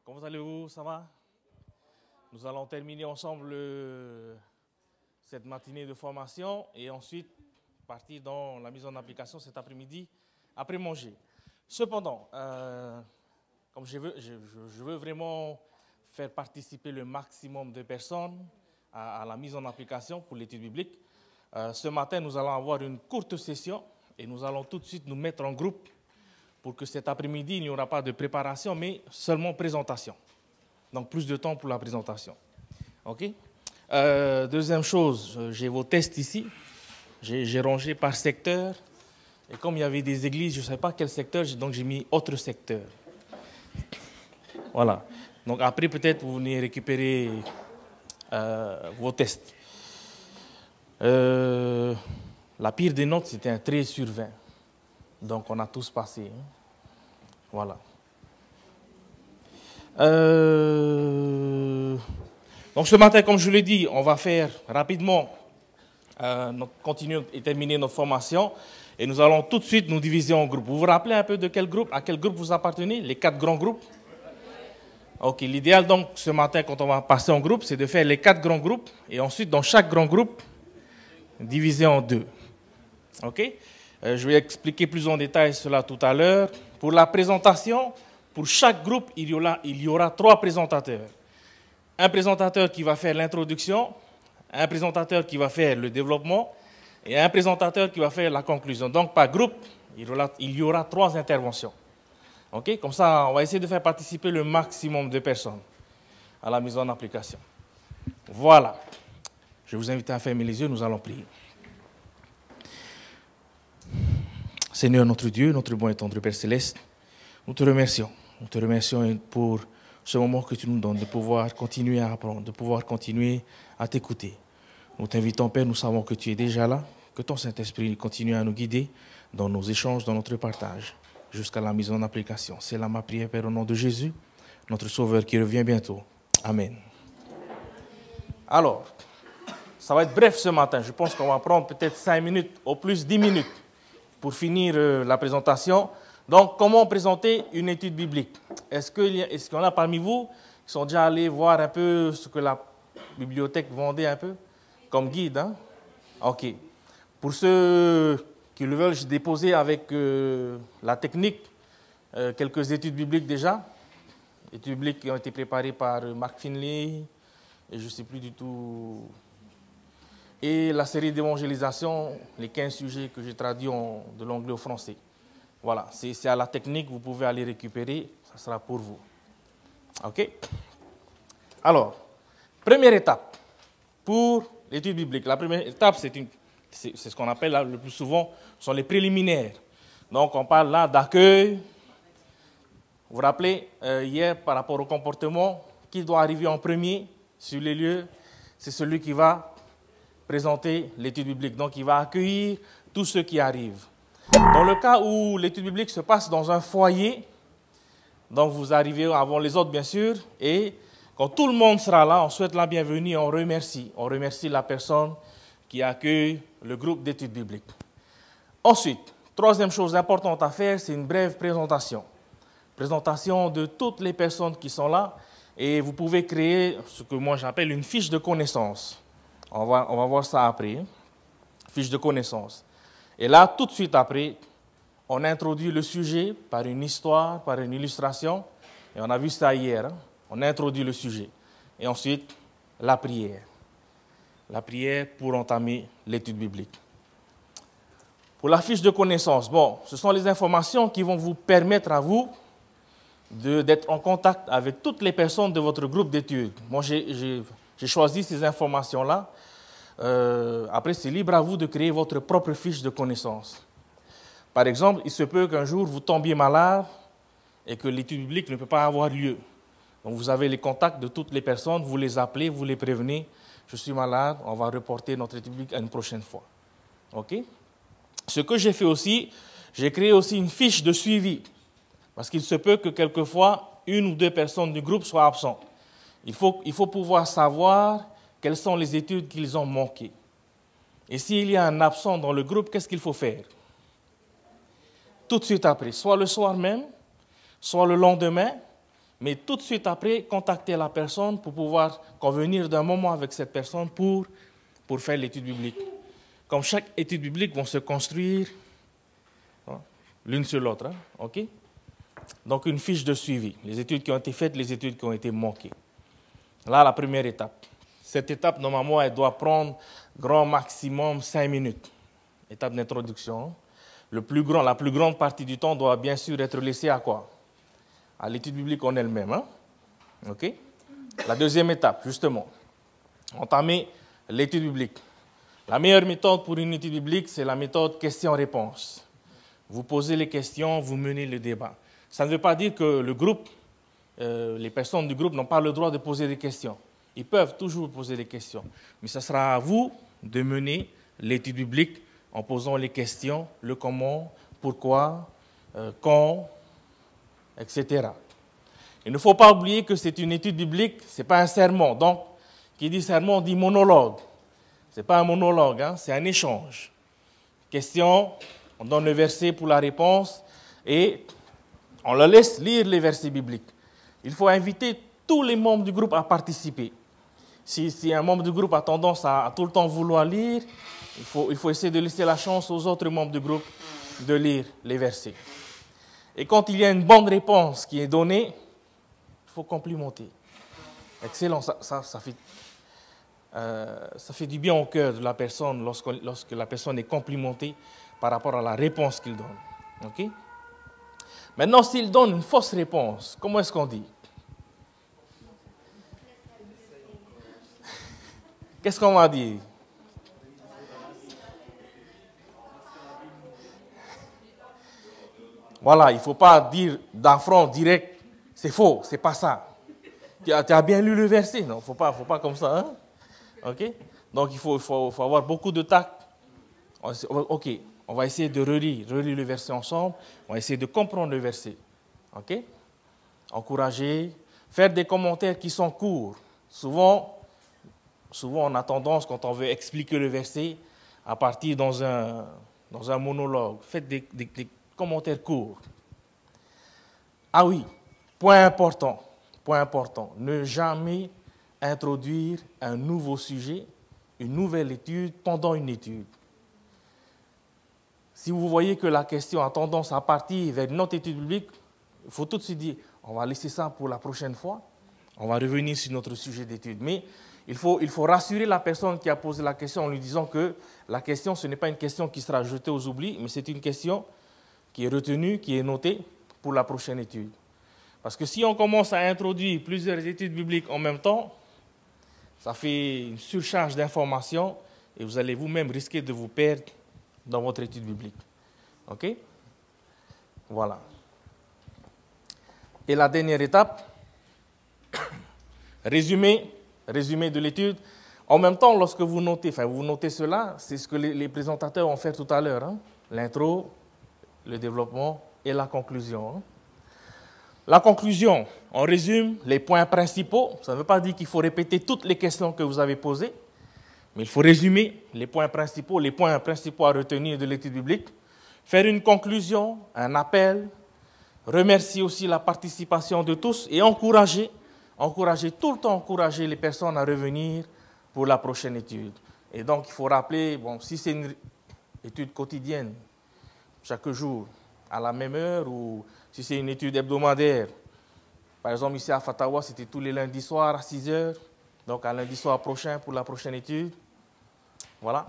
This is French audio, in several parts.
Comment allez-vous? Ça va? Nous allons terminer ensemble cette matinée de formation et ensuite partir dans la mise en application cet après-midi, après manger. Cependant, comme je veux vraiment faire participer le maximum de personnes à la mise en application pour l'étude biblique, ce matin, nous allons avoir une courte session et nous allons tout de suite nous mettre en groupe pour que cet après-midi, il n'y aura pas de préparation, mais seulement présentation. Donc, plus de temps pour la présentation. OK? Deuxième chose, j'ai vos tests ici. J'ai rangé par secteur. Et comme il y avait des églises, je ne sais pas quel secteur, donc j'ai mis autre secteur. Voilà. Donc, après, peut-être, vous venez récupérer vos tests. La pire des notes, c'était un 13 sur 20. Donc, on a tous passé. Hein. Voilà. Donc, ce matin, comme je l'ai dit, on va faire rapidement, continuer et terminer notre formation. Et nous allons tout de suite nous diviser en groupes. Vous vous rappelez un peu de quel groupe, à quel groupe vous appartenez? Les 4 grands groupes? Ok, l'idéal donc, ce matin, quand on va passer en groupe, c'est de faire les 4 grands groupes. Et ensuite, dans chaque grand groupe, diviser en 2. Ok? Je vais expliquer plus en détail cela tout à l'heure. Pour la présentation, pour chaque groupe, il y aura 3 présentateurs. Un présentateur qui va faire l'introduction, un présentateur qui va faire le développement et un présentateur qui va faire la conclusion. Donc, par groupe, il y aura 3 interventions. Ok? Comme ça, on va essayer de faire participer le maximum de personnes à la mise en application. Voilà. Je vous invite à fermer les yeux, nous allons prier. Seigneur notre Dieu, notre bon et tendre Père Céleste, nous te remercions. Nous te remercions pour ce moment que tu nous donnes de pouvoir continuer à apprendre, de pouvoir continuer à t'écouter. Nous t'invitons, Père, nous savons que tu es déjà là, que ton Saint-Esprit continue à nous guider dans nos échanges, dans notre partage, jusqu'à la mise en application. C'est là ma prière, Père, au nom de Jésus, notre Sauveur qui revient bientôt. Amen. Alors, ça va être bref ce matin. Je pense qu'on va prendre peut-être 5 minutes, au plus 10 minutes, pour finir la présentation. Donc, comment présenter une étude biblique? Est-ce qu'il y en a parmi vous qui sont déjà allés voir un peu ce que la bibliothèque vendait un peu comme guide, hein? OK. Pour ceux qui le veulent, j'ai déposé avec la technique quelques études bibliques déjà. Études bibliques qui ont été préparées par Mark Finley et je ne sais plus du tout. Et la série d'évangélisation, les 15 sujets que j'ai traduits de l'anglais au français. Voilà, c'est à la technique, vous pouvez aller récupérer, ça sera pour vous. OK? Alors, première étape pour l'étude biblique. La première étape, c'est ce qu'on appelle là, le plus souvent, sont les préliminaires. Donc, on parle là d'accueil. Vous vous rappelez, hier, par rapport au comportement, qui doit arriver en premier sur les lieux? C'est celui qui va présenter l'étude biblique. Donc, il va accueillir tous ceux qui arrivent. Dans le cas où l'étude biblique se passe dans un foyer, donc vous arrivez avant les autres, bien sûr, et quand tout le monde sera là, on souhaite la bienvenue et on remercie. On remercie la personne qui accueille le groupe d'études bibliques. Ensuite, troisième chose importante à faire, c'est une brève présentation. Présentation de toutes les personnes qui sont là, et vous pouvez créer ce que moi j'appelle une fiche de connaissance. On va voir ça après. Fiche de connaissance. Et là, tout de suite après, on introduit le sujet par une histoire, par une illustration. Et on a vu ça hier. Hein? On introduit le sujet. Et ensuite, la prière. La prière pour entamer l'étude biblique. Pour la fiche de connaissance, bon, ce sont les informations qui vont vous permettre à vous d'être en contact avec toutes les personnes de votre groupe d'études. Moi, j'ai choisi ces informations-là. Après, c'est libre à vous de créer votre propre fiche de connaissance. Par exemple, il se peut qu'un jour, vous tombiez malade et que l'étude biblique ne peut pas avoir lieu. Donc, vous avez les contacts de toutes les personnes, vous les appelez, vous les prévenez. Je suis malade, on va reporter notre étude biblique à une prochaine fois. OK? Ce que j'ai fait aussi, j'ai créé aussi une fiche de suivi. Parce qu'il se peut que quelquefois, 1 ou 2 personnes du groupe soient absentes. Il faut pouvoir savoir quelles sont les études qu'ils ont manquées. Et s'il y a un absent dans le groupe, qu'est-ce qu'il faut faire? Tout de suite après, soit le soir même, soit le lendemain, mais tout de suite après, contacter la personne pour pouvoir convenir d'un moment avec cette personne pour faire l'étude biblique. Comme chaque étude biblique vont se construire l'une sur l'autre. OK? Donc, une fiche de suivi. Les études qui ont été faites, les études qui ont été manquées. Là, la première étape. Cette étape, normalement, elle doit prendre grand maximum 5 minutes. Étape d'introduction. La plus grande partie du temps doit bien sûr être laissée à quoi? À l'étude biblique en elle-même. OK? La deuxième étape, justement, entamer l'étude biblique. La meilleure méthode pour une étude biblique, c'est la méthode question-réponse. Vous posez les questions, vous menez le débat. Ça ne veut pas dire que le groupe, les personnes du groupe n'ont pas le droit de poser des questions. Ils peuvent toujours poser des questions. Mais ce sera à vous de mener l'étude biblique en posant les questions, le comment, pourquoi, quand, etc. Il ne faut pas oublier que c'est une étude biblique, ce n'est pas un sermon. Donc, qui dit sermon dit monologue. Ce n'est pas un monologue, c'est un échange. Question, on donne le verset pour la réponse et on le laisse lire les versets bibliques. Il faut inviter tous les membres du groupe à participer. Si un membre du groupe a tendance à tout le temps vouloir lire, il faut essayer de laisser la chance aux autres membres du groupe de lire les versets. Et quand il y a une bonne réponse qui est donnée, il faut complimenter. Excellent, ça fait du bien au cœur de la personne lorsque la personne est complimentée par rapport à la réponse qu'il donne. Okay? Maintenant, s'il donne une fausse réponse, comment est-ce qu'on dit? Qu'est-ce qu'on va dire? Voilà, il ne faut pas dire d'affront direct, c'est faux, c'est pas ça. Tu as bien lu le verset? Non, il ne faut pas comme ça. OK? Donc, il faut avoir beaucoup de tact. OK, on va essayer de relire le verset ensemble. On va essayer de comprendre le verset. OK? Encourager, faire des commentaires qui sont courts. Souvent, on a tendance, quand on veut expliquer le verset, à partir dans un monologue. Faites des commentaires courts. Ah oui, point important, ne jamais introduire un nouveau sujet, une nouvelle étude pendant une étude. Si vous voyez que la question a tendance à partir vers une autre étude biblique, il faut tout de suite dire, on va laisser ça pour la prochaine fois, on va revenir sur notre sujet d'étude. Mais il faut rassurer la personne qui a posé la question en lui disant que la question, ce n'est pas une question qui sera jetée aux oublis, mais c'est une question qui est retenue, qui est notée pour la prochaine étude. Parce que si on commence à introduire plusieurs études bibliques en même temps, ça fait une surcharge d'informations et vous allez vous-même risquer de vous perdre dans votre étude biblique. OK? Voilà. Et la dernière étape, résumé de l'étude. En même temps, lorsque vous notez cela, c'est ce que les présentateurs ont fait tout à l'heure. L'intro, le développement et la conclusion. La conclusion, on résume les points principaux. Ça ne veut pas dire qu'il faut répéter toutes les questions que vous avez posées, mais il faut résumer les points principaux à retenir de l'étude biblique, faire une conclusion, un appel, remercier aussi la participation de tous et encourager tout le temps encourager les personnes à revenir pour la prochaine étude. Et donc, il faut rappeler, si c'est une étude quotidienne, chaque jour, à la même heure, ou si c'est une étude hebdomadaire, par exemple ici à Fatawa, c'était tous les lundis soirs à 6 heures, donc à lundi soir prochain pour la prochaine étude. Voilà.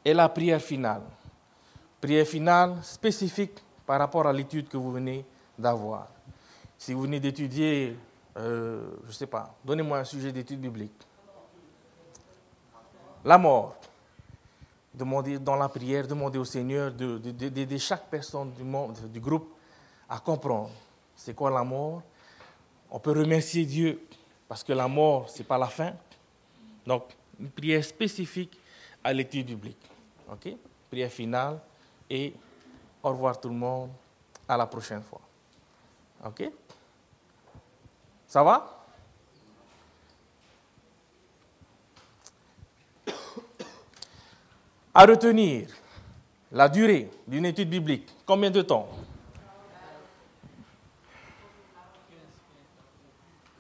Et la prière finale. Prière finale spécifique par rapport à l'étude que vous venez d'avoir. Si vous venez d'étudier, je ne sais pas, donnez-moi un sujet d'étude biblique. La mort. Demandez dans la prière, demandez au Seigneur d'aider chaque personne du groupe à comprendre c'est quoi la mort. On peut remercier Dieu parce que la mort, ce n'est pas la fin. Donc, une prière spécifique à l'étude biblique. OK? Prière finale et au revoir tout le monde, à la prochaine fois. OK? Ça va? À retenir la durée d'une étude biblique. Combien de temps?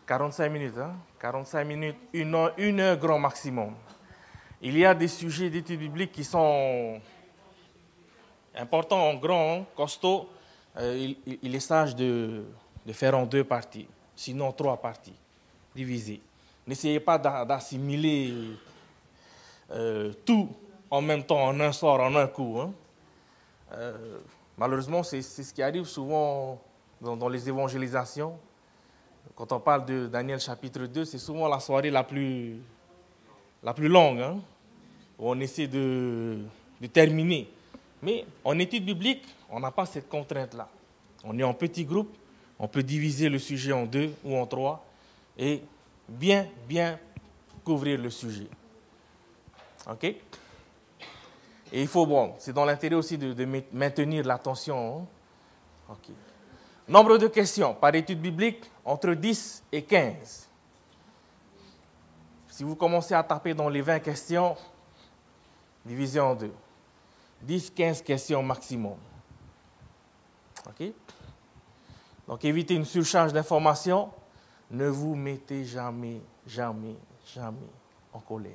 45 minutes, hein? 45 minutes, une heure grand maximum. Il y a des sujets d'études bibliques qui sont importants, grands, costauds. Il est sage de faire en 2 parties, sinon 3 parties, divisées. N'essayez pas d'assimiler tout en même temps, en un soir, en un coup. Hein. Malheureusement, c'est ce qui arrive souvent dans les évangélisations. Quand on parle de Daniel chapitre 2, c'est souvent la soirée la plus longue, hein, où on essaie de terminer. Mais en étude biblique, on n'a pas cette contrainte-là. On est en petit groupe, on peut diviser le sujet en 2 ou en 3 et bien couvrir le sujet. OK? Et il faut, c'est dans l'intérêt aussi de maintenir l'attention. Hein? OK. Nombre de questions par étude biblique, entre 10 et 15. Si vous commencez à taper dans les 20 questions, divisez en 2. 10-15 questions maximum. OK? Donc, évitez une surcharge d'informations. Ne vous mettez jamais en colère.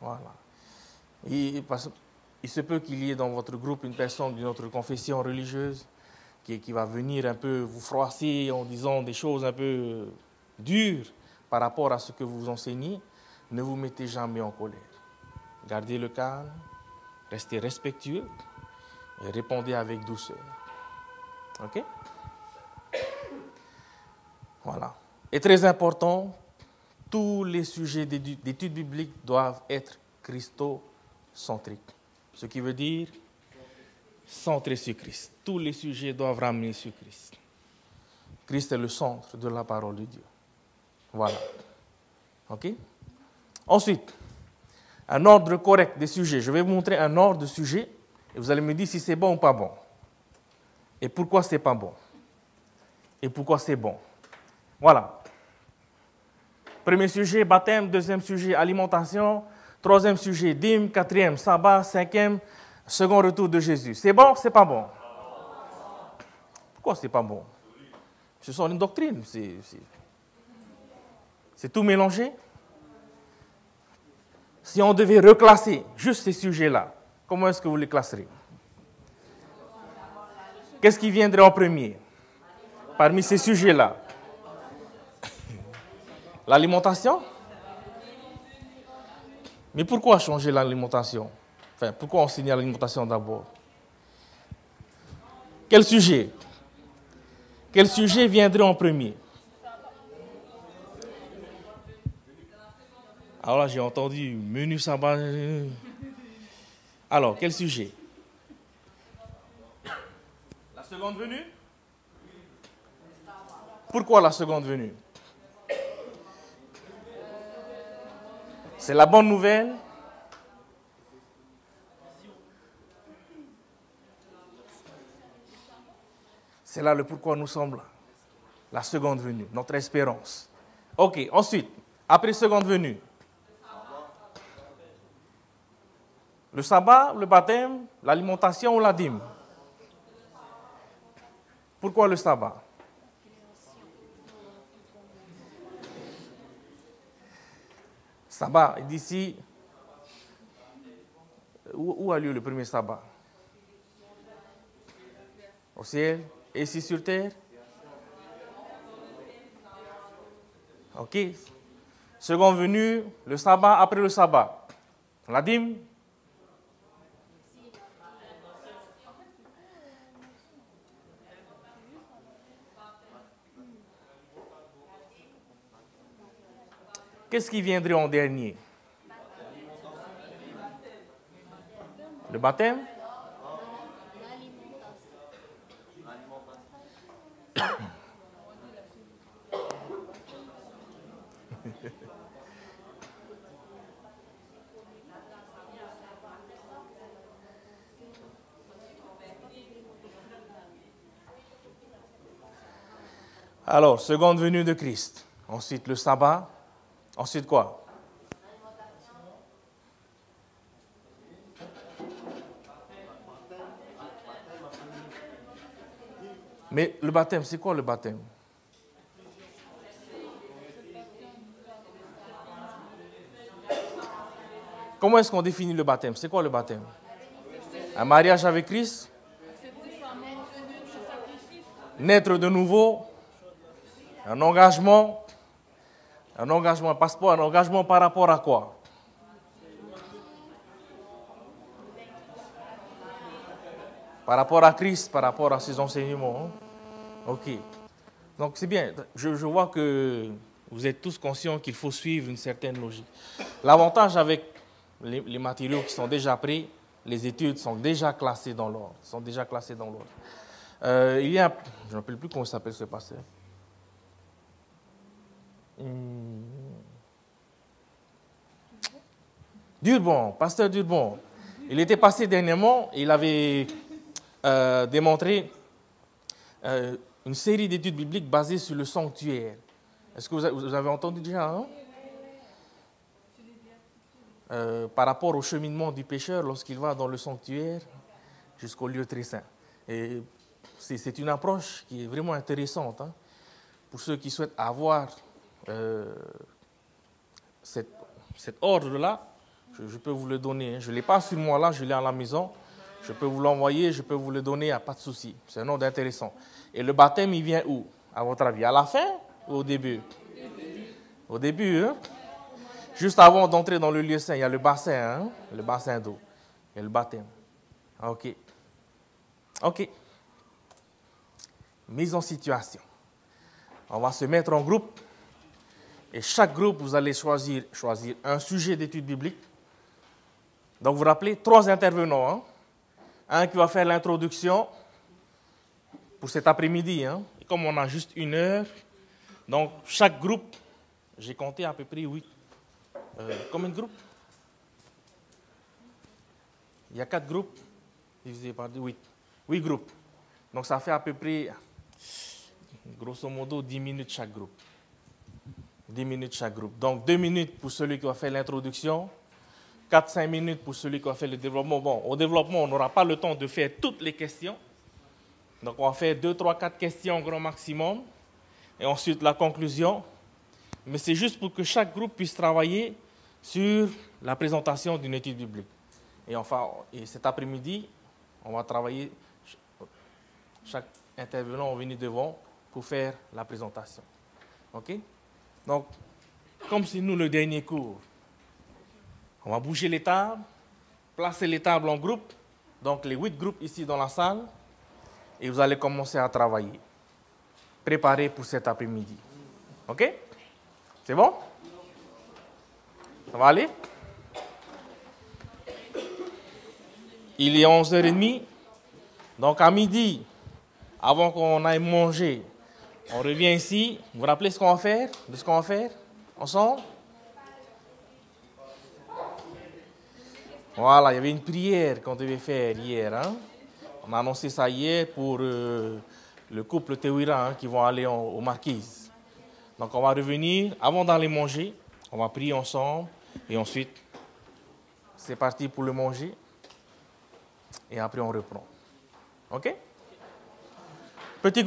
Voilà. Il se peut qu'il y ait dans votre groupe une personne d'une autre confession religieuse qui va venir un peu vous froisser en disant des choses un peu dures par rapport à ce que vous enseignez. Ne vous mettez jamais en colère. Gardez le calme, restez respectueux et répondez avec douceur. OK? Voilà. Et très important, tous les sujets d'études bibliques doivent être christocentriques. Ce qui veut dire centrés sur Christ. Tous les sujets doivent ramener sur Christ. Christ est le centre de la parole de Dieu. Voilà. OK? Ensuite, un ordre correct des sujets. Je vais vous montrer un ordre de sujets et vous allez me dire si c'est bon ou pas bon. Et pourquoi c'est pas bon. Et pourquoi c'est bon. Voilà. Premier sujet, baptême. Deuxième sujet, alimentation. Troisième sujet, dîme. Quatrième, sabbat. Cinquième, second retour de Jésus. C'est bon, c'est pas bon. Pourquoi c'est pas bon? Ce sont une doctrine. C'est tout mélangé. Si on devait reclasser juste ces sujets-là, comment est-ce que vous les classerez? Qu'est-ce qui viendrait en premier parmi ces sujets-là? L'alimentation? Mais pourquoi changer l'alimentation? Enfin, pourquoi enseigner l'alimentation d'abord? Quel sujet? Quel sujet viendrait en premier? Alors là, j'ai entendu menu sabbat. Alors, quel sujet? La seconde venue? Pourquoi la seconde venue? C'est la bonne nouvelle. C'est là le pourquoi nous sommes là. La seconde venue, notre espérance. OK, ensuite, après seconde venue, le sabbat, le baptême, l'alimentation ou la dîme? Pourquoi le sabbat? Sabbat, d'ici, où a lieu le premier sabbat? Au ciel? Et ici sur terre? OK. Second venu, le sabbat, après le sabbat. La dîme? Qu'est-ce qui viendrait en dernier? Le baptême? Alors, seconde venue de Christ. Ensuite, le sabbat. Ensuite, quoi? Mais le baptême, c'est quoi le baptême? Comment est-ce qu'on définit le baptême? C'est quoi le baptême? Un mariage avec Christ? Naître de nouveau? Un engagement? Un passeport, un engagement par rapport à quoi? Par rapport à Christ, par rapport à ses enseignements. Hein? Ok. Donc c'est bien. Je vois que vous êtes tous conscients qu'il faut suivre une certaine logique. L'avantage avec les matériaux qui sont déjà prêts, les études sont déjà classées dans l'ordre. Il y a, je ne me rappelle plus comment s'appelle ce pasteur. Durbon, pasteur Durbon. Il était passé dernièrement, il avait démontré une série d'études bibliques basées sur le sanctuaire. Est-ce que vous avez entendu déjà, hein? Par rapport au cheminement du pécheur lorsqu'il va dans le sanctuaire jusqu'au lieu très saint. Et c'est une approche qui est vraiment intéressante, hein, pour ceux qui souhaitent avoir cet ordre-là. Je peux vous le donner. Hein. Je ne l'ai pas sur moi là, je l'ai à la maison. Je peux vous l'envoyer, je peux vous le donner, il n'y a pas de souci. C'est un ordre intéressant. Et le baptême, il vient où, à votre avis? À la fin ou au début? Au début, hein? Juste avant d'entrer dans le lieu saint, il y a le bassin, hein? Le bassin d'eau. Et le baptême. Ok. Ok. Mise en situation. On va se mettre en groupe. Et chaque groupe, vous allez choisir un sujet d'étude biblique. Donc, vous vous rappelez, 3 intervenants. Hein? Un qui va faire l'introduction pour cet après-midi. Hein? Et comme on a juste 1 heure, donc chaque groupe, j'ai compté à peu près 8. Combien de groupes? Il y a 4 groupes, divisé par 8. 8 groupes. Donc ça fait à peu près, grosso modo, 10 minutes chaque groupe. 10 minutes chaque groupe. Donc 2 minutes pour celui qui va faire l'introduction, 4-5 minutes pour celui qui va faire le développement. Bon, au développement, on n'aura pas le temps de faire toutes les questions. Donc on va faire 2, 3, 4 questions au grand maximum. Et ensuite la conclusion. Mais c'est juste pour que chaque groupe puisse travailler sur la présentation d'une étude biblique. Et cet après-midi, on va travailler, chaque intervenant va venir devant pour faire la présentation. OK? Donc, comme c'est nous le dernier cours, on va bouger les tables, placer les tables en groupe, donc les 8 groupes ici dans la salle, et vous allez commencer à travailler. Préparez pour cet après-midi. OK? C'est bon? Ça va aller? Il est 11h30. Donc à midi, avant qu'on aille manger, on revient ici. Vous vous rappelez ce qu'on va faire? De ce qu'on va faire ensemble? Voilà, il y avait une prière qu'on devait faire hier. Hein? On a annoncé ça hier pour le couple Théouira, hein, qui vont aller aux Marquises. Donc on va revenir, avant d'aller manger, on va prier ensemble. Et ensuite, c'est parti pour le manger. Et après, on reprend. OK? Petit